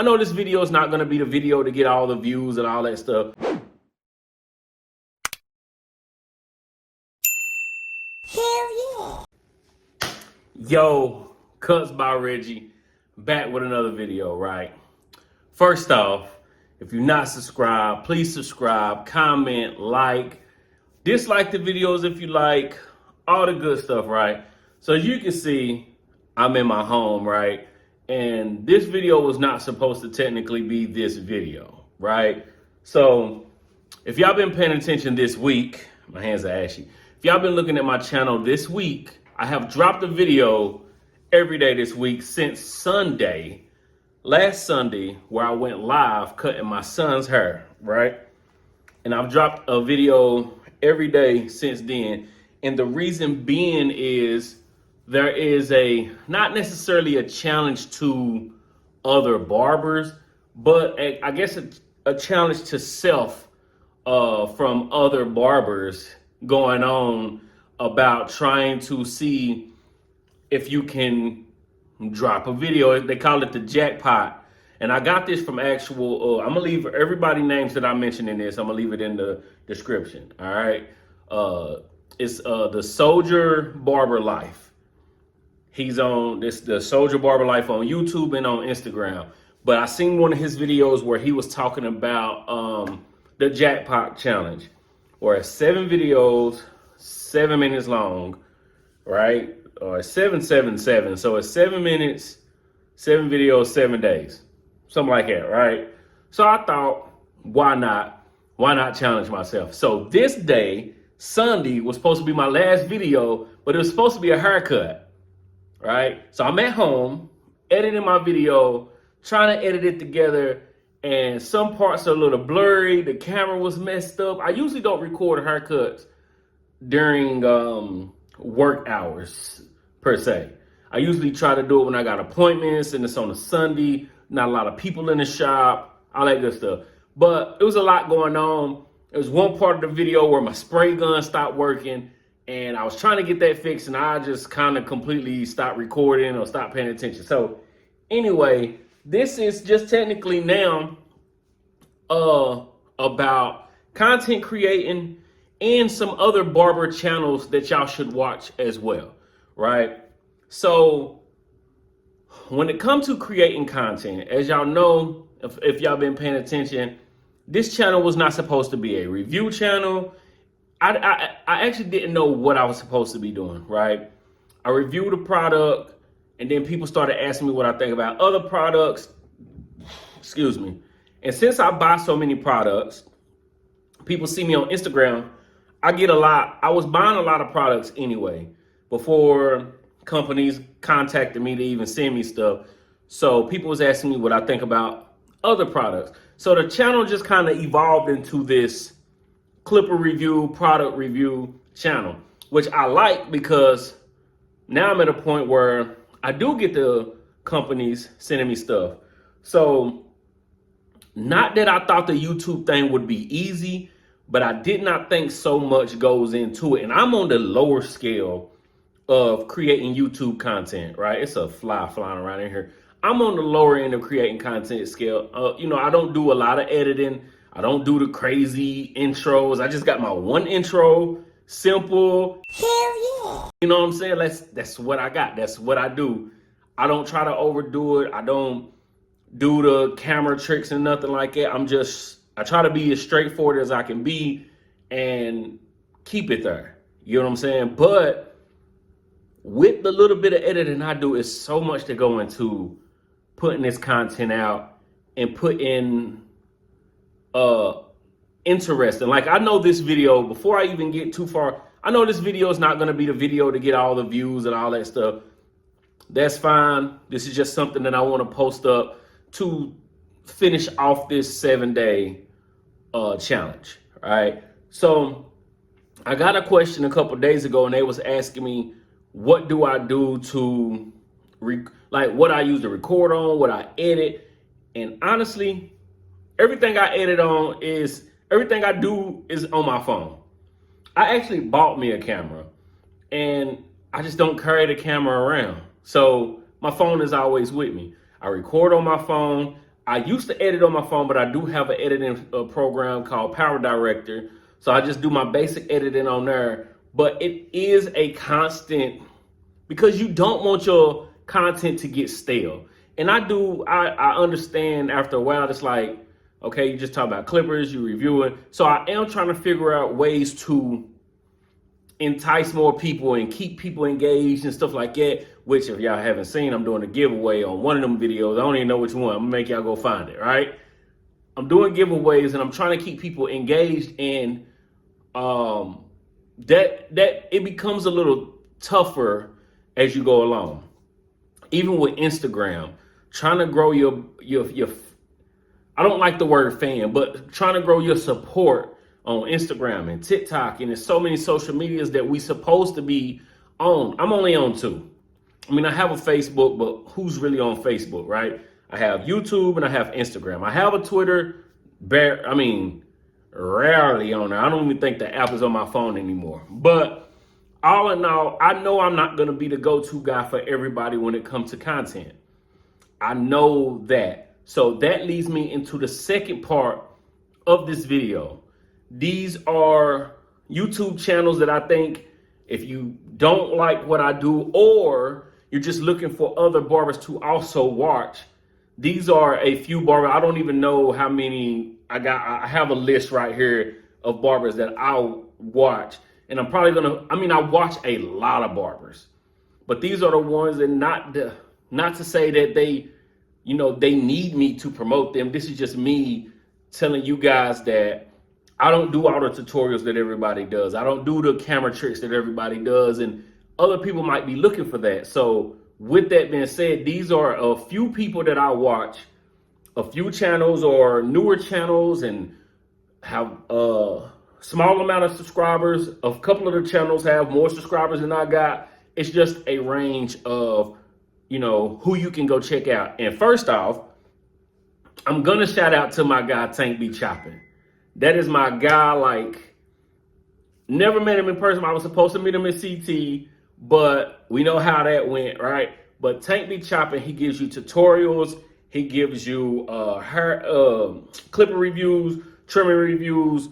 I know this video is not going to be the video to get all the views and all that stuff. Hell yeah. Yo, Cuts by Reggie, back with another video, right? First off, if you're not subscribed, please subscribe, comment, like, dislike the videos if you like, all the good stuff, right? So as you can see, I'm in my home, right? And this video was not supposed to technically be this video, right? So if y'all been paying attention this week, my hands are ashy. If y'all been looking at my channel this week, I have dropped a video every day this week since Sunday, last Sunday, where I went live cutting my son's hair, right? And I've dropped a video every day since then. And the reason being is there is not necessarily a challenge to other barbers, but I guess a challenge to self from other barbers going on about trying to see if you can drop a video. They call it the jackpot. And I got this from actual, I'm gonna leave everybody names that I mentioned in this, I'm gonna leave it in the description, all right? It's the Soldier Barber Life. He's on the Soldier Barber Life on YouTube and on Instagram. But I seen one of his videos where he was talking about the jackpot challenge, where it's 7 videos, 7 minutes long, right? Or 777. So it's 7 minutes, 7 videos, 7 days, something like that, right? So I thought, why not? Why not challenge myself? So this day, Sunday, was supposed to be my last video, but it was supposed to be a haircut. Right? So I'm at home, editing my video, trying to edit it together, and some parts are a little blurry. The camera was messed up. I usually don't record haircuts during work hours, per se. I usually try to do it when I got appointments and it's on a Sunday, not a lot of people in the shop, all that good stuff. But it was a lot going on. There was one part of the video where my spray gun stopped working, and I was trying to get that fixed, and I just kind of completely stopped recording or stopped paying attention. So anyway, this is just technically now about content creating and some other barber channels that y'all should watch as well, right? So when it comes to creating content, as y'all know, if y'all been paying attention, this channel was not supposed to be a review channel. I actually didn't know what I was supposed to be doing, right? I reviewed a product, and then people started asking me what I think about other products. Excuse me. And since I buy so many products, people see me on Instagram, I was buying a lot of products anyway, before companies contacted me to even send me stuff. So people was asking me what I think about other products. So the channel just kind of evolved into this clipper review, product review channel, which I like because now I'm at a point where I do get the companies sending me stuff. So not that I thought the YouTube thing would be easy, but I did not think so much goes into it. And I'm on the lower scale of creating YouTube content, right? It's a fly flying around in here. I'm on the lower end of creating content scale. I don't do a lot of editing. I don't do the crazy intros. I just got my one intro, simple. Hell yeah. You know what I'm saying? That's what I got. That's what I do. I don't try to overdo it. I don't do the camera tricks and nothing like that. I try to be as straightforward as I can be and keep it there. You know what I'm saying? But with the little bit of editing I do, it's so much to go into putting this content out and putting interesting. Like, I know this video, before I even get too far, I know this video is not going to be the video to get all the views and all that stuff. That's fine. This is just something that I want to post up to finish off this 7-day challenge. Right? So I got a question a couple days ago, and they was asking me, what do I do to what I use to record on, what I edit. And honestly, everything I do is on my phone. I actually bought me a camera, and I just don't carry the camera around. So my phone is always with me. I record on my phone. I used to edit on my phone, but I do have an editing program called Power Director. So I just do my basic editing on there. But it is a constant, because you don't want your content to get stale. And I understand after a while, it's like, okay, you just talk about clippers, you review it. So I am trying to figure out ways to entice more people and keep people engaged and stuff like that, which if y'all haven't seen, I'm doing a giveaway on one of them videos. I don't even know which one. I'm gonna make y'all go find it, right? I'm doing giveaways and I'm trying to keep people engaged, and that it becomes a little tougher as you go along. Even with Instagram, trying to grow your I don't like the word fan, but trying to grow your support on Instagram and TikTok, and there's so many social medias that we supposed to be on. I'm only on 2. I mean, I have a Facebook, but who's really on Facebook, right? I have YouTube and I have Instagram. I have a Twitter, rarely on there. I don't even think the app is on my phone anymore. But all in all, I know I'm not going to be the go-to guy for everybody when it comes to content. I know that. So that leads me into the second part of this video. These are YouTube channels that I think if you don't like what I do, or you're just looking for other barbers to also watch, these are a few barbers. I don't even know how many I got. I have a list right here of barbers that I'll watch. And I'm probably I watch a lot of barbers, but these are the ones that not to say that they need me to promote them. This is just me telling you guys that I don't do all the tutorials that everybody does. I don't do the camera tricks that everybody does, and other people might be looking for that. So with that being said, these are a few people that I watch, a few channels or newer channels, and have a small amount of subscribers. A couple of the channels have more subscribers than I got. It's just a range of, who you can go check out. And first off, I'm going to shout out to my guy, Tank Be Chopping. That is my guy. Like, never met him in person. I was supposed to meet him at CT, but we know how that went, right? But Tank Be Chopping, he gives you tutorials. He gives you hair clipper reviews, trimming reviews.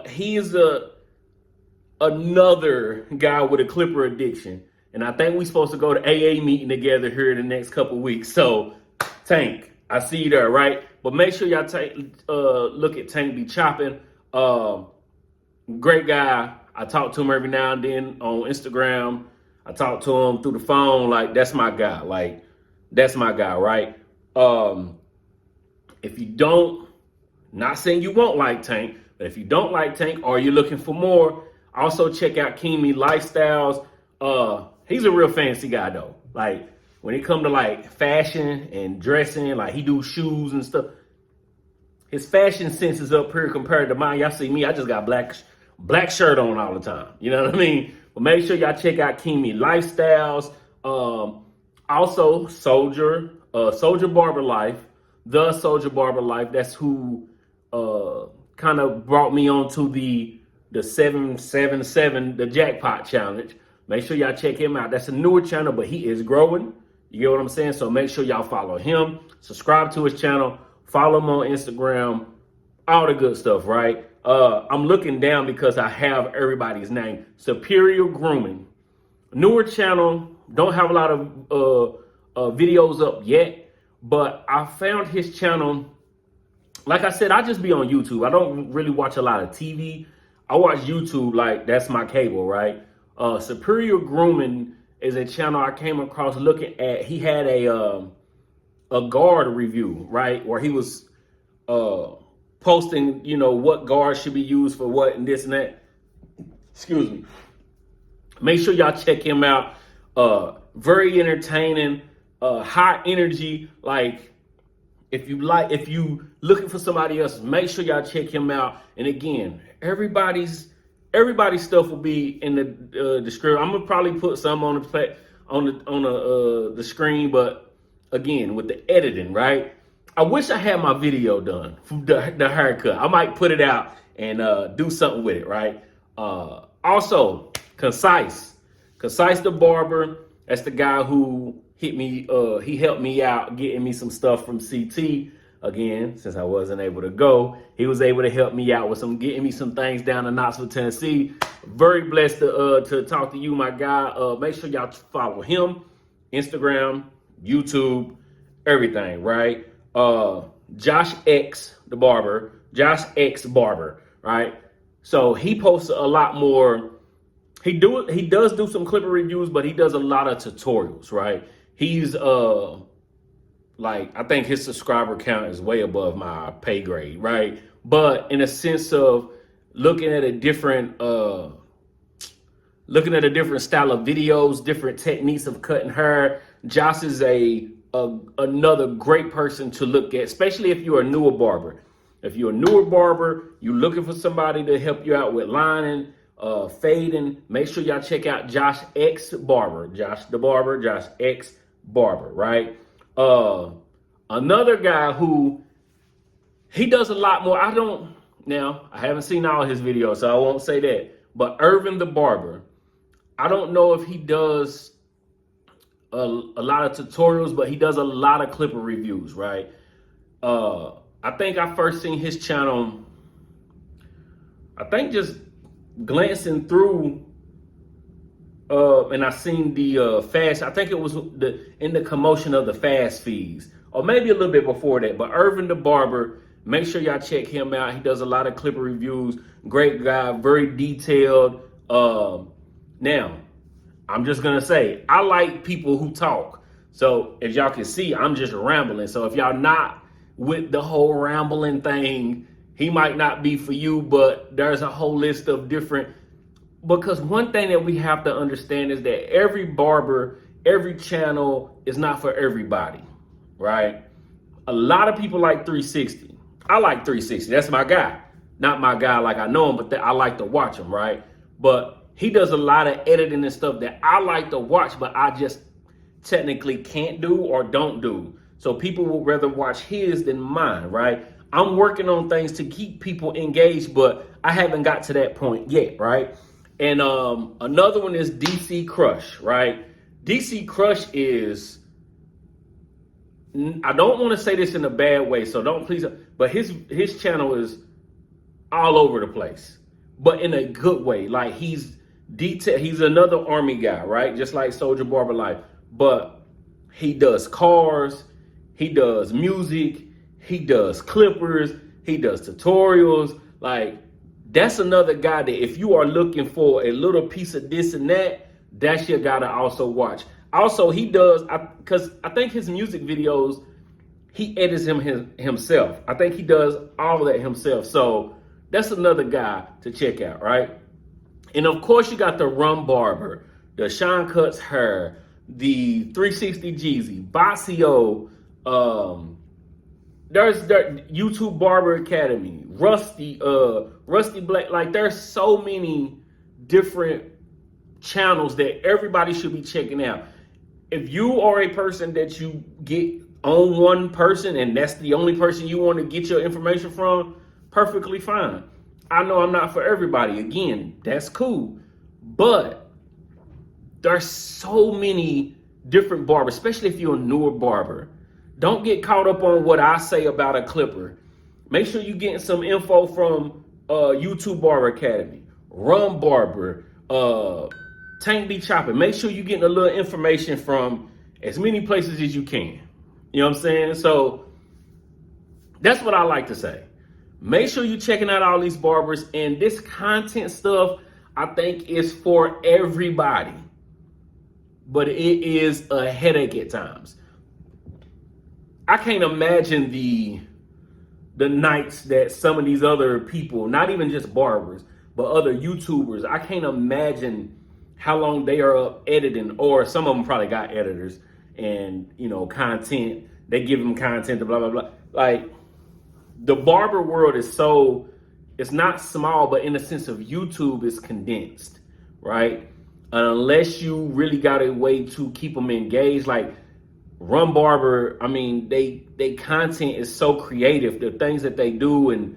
He is another guy with a clipper addiction. And I think we're supposed to go to AA meeting together here in the next couple of weeks. So, Tank, I see you there, right? But make sure y'all look at Tank Be Chopping. Great guy. I talk to him every now and then on Instagram. I talk to him through the phone. Like, that's my guy. Like, that's my guy, right? If you don't, not saying you won't like Tank, but if you don't like Tank or you're looking for more, also check out Kimi Lifestyles. He's a real fancy guy though. Like, when it comes to like fashion and dressing, like he do shoes and stuff, his fashion sense is up here compared to mine. Y'all see me, I just got black shirt on all the time. You know what I mean? But make sure y'all check out Kimi Lifestyles. Also Soldier Barber Life, the Soldier Barber Life. That's who kind of brought me onto the 777, the jackpot challenge. Make sure y'all check him out. That's a newer channel, but he is growing. You get what I'm saying? So make sure y'all follow him, subscribe to his channel, follow him on Instagram, all the good stuff, right? I'm looking down because I have everybody's name. Superior Grooming. Newer channel, don't have a lot of videos up yet, but I found his channel. Like I said, I just be on YouTube. I don't really watch a lot of TV. I watch YouTube, like that's my cable, right? Superior Grooming is a channel I came across looking at. He had a guard review, right? Where he was posting, what guards should be used for what and this and that. Excuse me. Make sure y'all check him out. Very entertaining, high energy. Like, if you looking for somebody else, make sure y'all check him out. And again, everybody's stuff will be in the description. I'm gonna probably put some on the screen, but again, with the editing, right? I wish I had my video done from the haircut. I might put it out and do something with it, right? Also, Concise the Barber. That's the guy who hit me. He helped me out getting me some stuff from CT. again, since I wasn't able to go, he was able to help me out with getting me some things down in Knoxville, Tennessee. Very blessed to talk to you, my guy. Make sure y'all follow him, Instagram, YouTube, everything, right? Josh X the Barber, Josh X Barber, right? So he posts a lot more. He does do some Clipper reviews, but he does a lot of tutorials, right? He's like, I think his subscriber count is way above my pay grade, right? But in a sense of looking at a different style of videos, different techniques of cutting hair, Josh is another great person to look at, especially if you're a newer barber. If you're a newer barber, you're looking for somebody to help you out with lining, fading, make sure y'all check out Josh X Barber, Josh the Barber, Josh X Barber, right? Another guy who he does a lot more. I haven't seen all his videos, so I won't say that. But Irvin the Barber, I don't know if he does a lot of tutorials, but he does a lot of Clipper reviews, right? I think I first seen his channel, I think just glancing through, and I seen the fast. I think it was in the commotion of the fast fees, or maybe a little bit before that. But Irvin the Barber, make sure y'all check him out. He does a lot of Clipper reviews. Great guy, very detailed. Now, I'm just gonna say, I like people who talk. So as y'all can see, I'm just rambling. So if y'all not with the whole rambling thing, he might not be for you, but there's a whole list of different, because one thing that we have to understand is that every barber, every channel is not for everybody, right? A lot of people like 360. I like 360. That's my guy. Not my guy like I know him, but I like to watch him, right? But he does a lot of editing and stuff that I like to watch, but I just technically can't do or don't do. So people would rather watch his than mine, right? I'm working on things to keep people engaged, but I haven't got to that point yet, right? And another one is DC Crush, right? DC Crush is, I don't want to say this in a bad way, so don't please, but his channel is all over the place, but in a good way. Like he's another Army guy, right? Just like Soldier Barber Life, but he does cars, he does music, he does clippers, he does tutorials. Like, that's another guy that if you are looking for a little piece of this and that, that's your guy to also watch. Also, he does, because I think his music videos, he edits himself. I think he does all of that himself. So that's another guy to check out, right? And of course, you got the Rum Barber, the Sean Cuts Hair, the 360 Jeezy, Basio, there's the YouTube Barber Academy, Rusty Black. Like, there's so many different channels that everybody should be checking out. If you are a person that you get on one person and that's the only person you want to get your information from, perfectly fine. I know I'm not for everybody. Again, that's cool. But there's so many different barbers, especially if you're a newer barber. Don't get caught up on what I say about a clipper. Make sure you're getting some info from YouTube Barber Academy, Rum Barber, Tank B Chopping. Make sure you're getting a little information from as many places as you can. You know what I'm saying? So that's what I like to say. Make sure you're checking out all these barbers, and this content stuff, I think, is for everybody. But it is a headache at times. I can't imagine the nights that some of these other people, not even just barbers, but other YouTubers, I can't imagine how long they are up editing, or some of them probably got editors and, you know, content. They give them content to blah, blah, blah. Like, the barber world is so, it's not small, but in the sense of YouTube, it's condensed, right? Unless you really got a way to keep them engaged, like Rum Barber, I mean, they content is so creative, the things that they do. And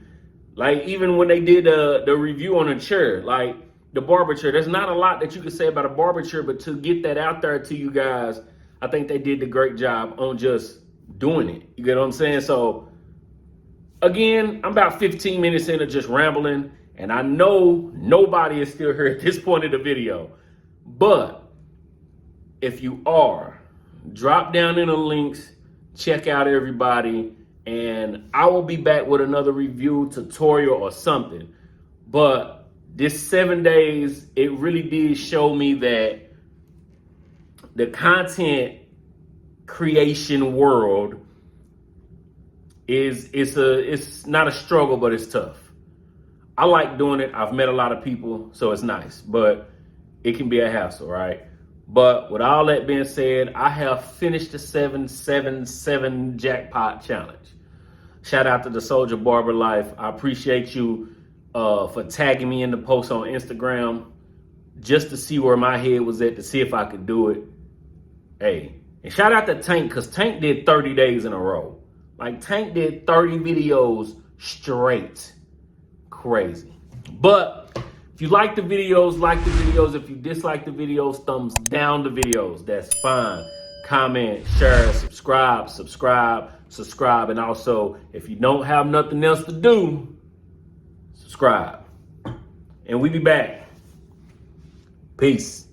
like, even when they did the review on a chair, like the barber chair, there's not a lot that you can say about a barber chair, but to get that out there to you guys, I think they did a great job on just doing it. You get what I'm saying? So Again, I'm about 15 minutes into just rambling, and I know nobody is still here at this point of the video. But if you are, drop down in the links, check out everybody, and I will be back with another review, tutorial, or something. But this 7 days, it really did show me that the content creation world it's not a struggle, but it's tough. I like doing it. I've met a lot of people, so it's nice, but it can be a hassle, right? But with all that being said, I have finished the 777 jackpot challenge. Shout out to the Soldier Barber Life. I appreciate you for tagging me in the post on Instagram just to see where my head was at, to see if I could do it. Hey, and shout out to Tank, because Tank did 30 days in a row. Like, Tank did 30 videos straight. Crazy. But if you like the videos, like the videos. If you dislike the videos, thumbs down the videos. That's fine. Comment, share, subscribe. And also, if you don't have nothing else to do, subscribe. And we be back. Peace.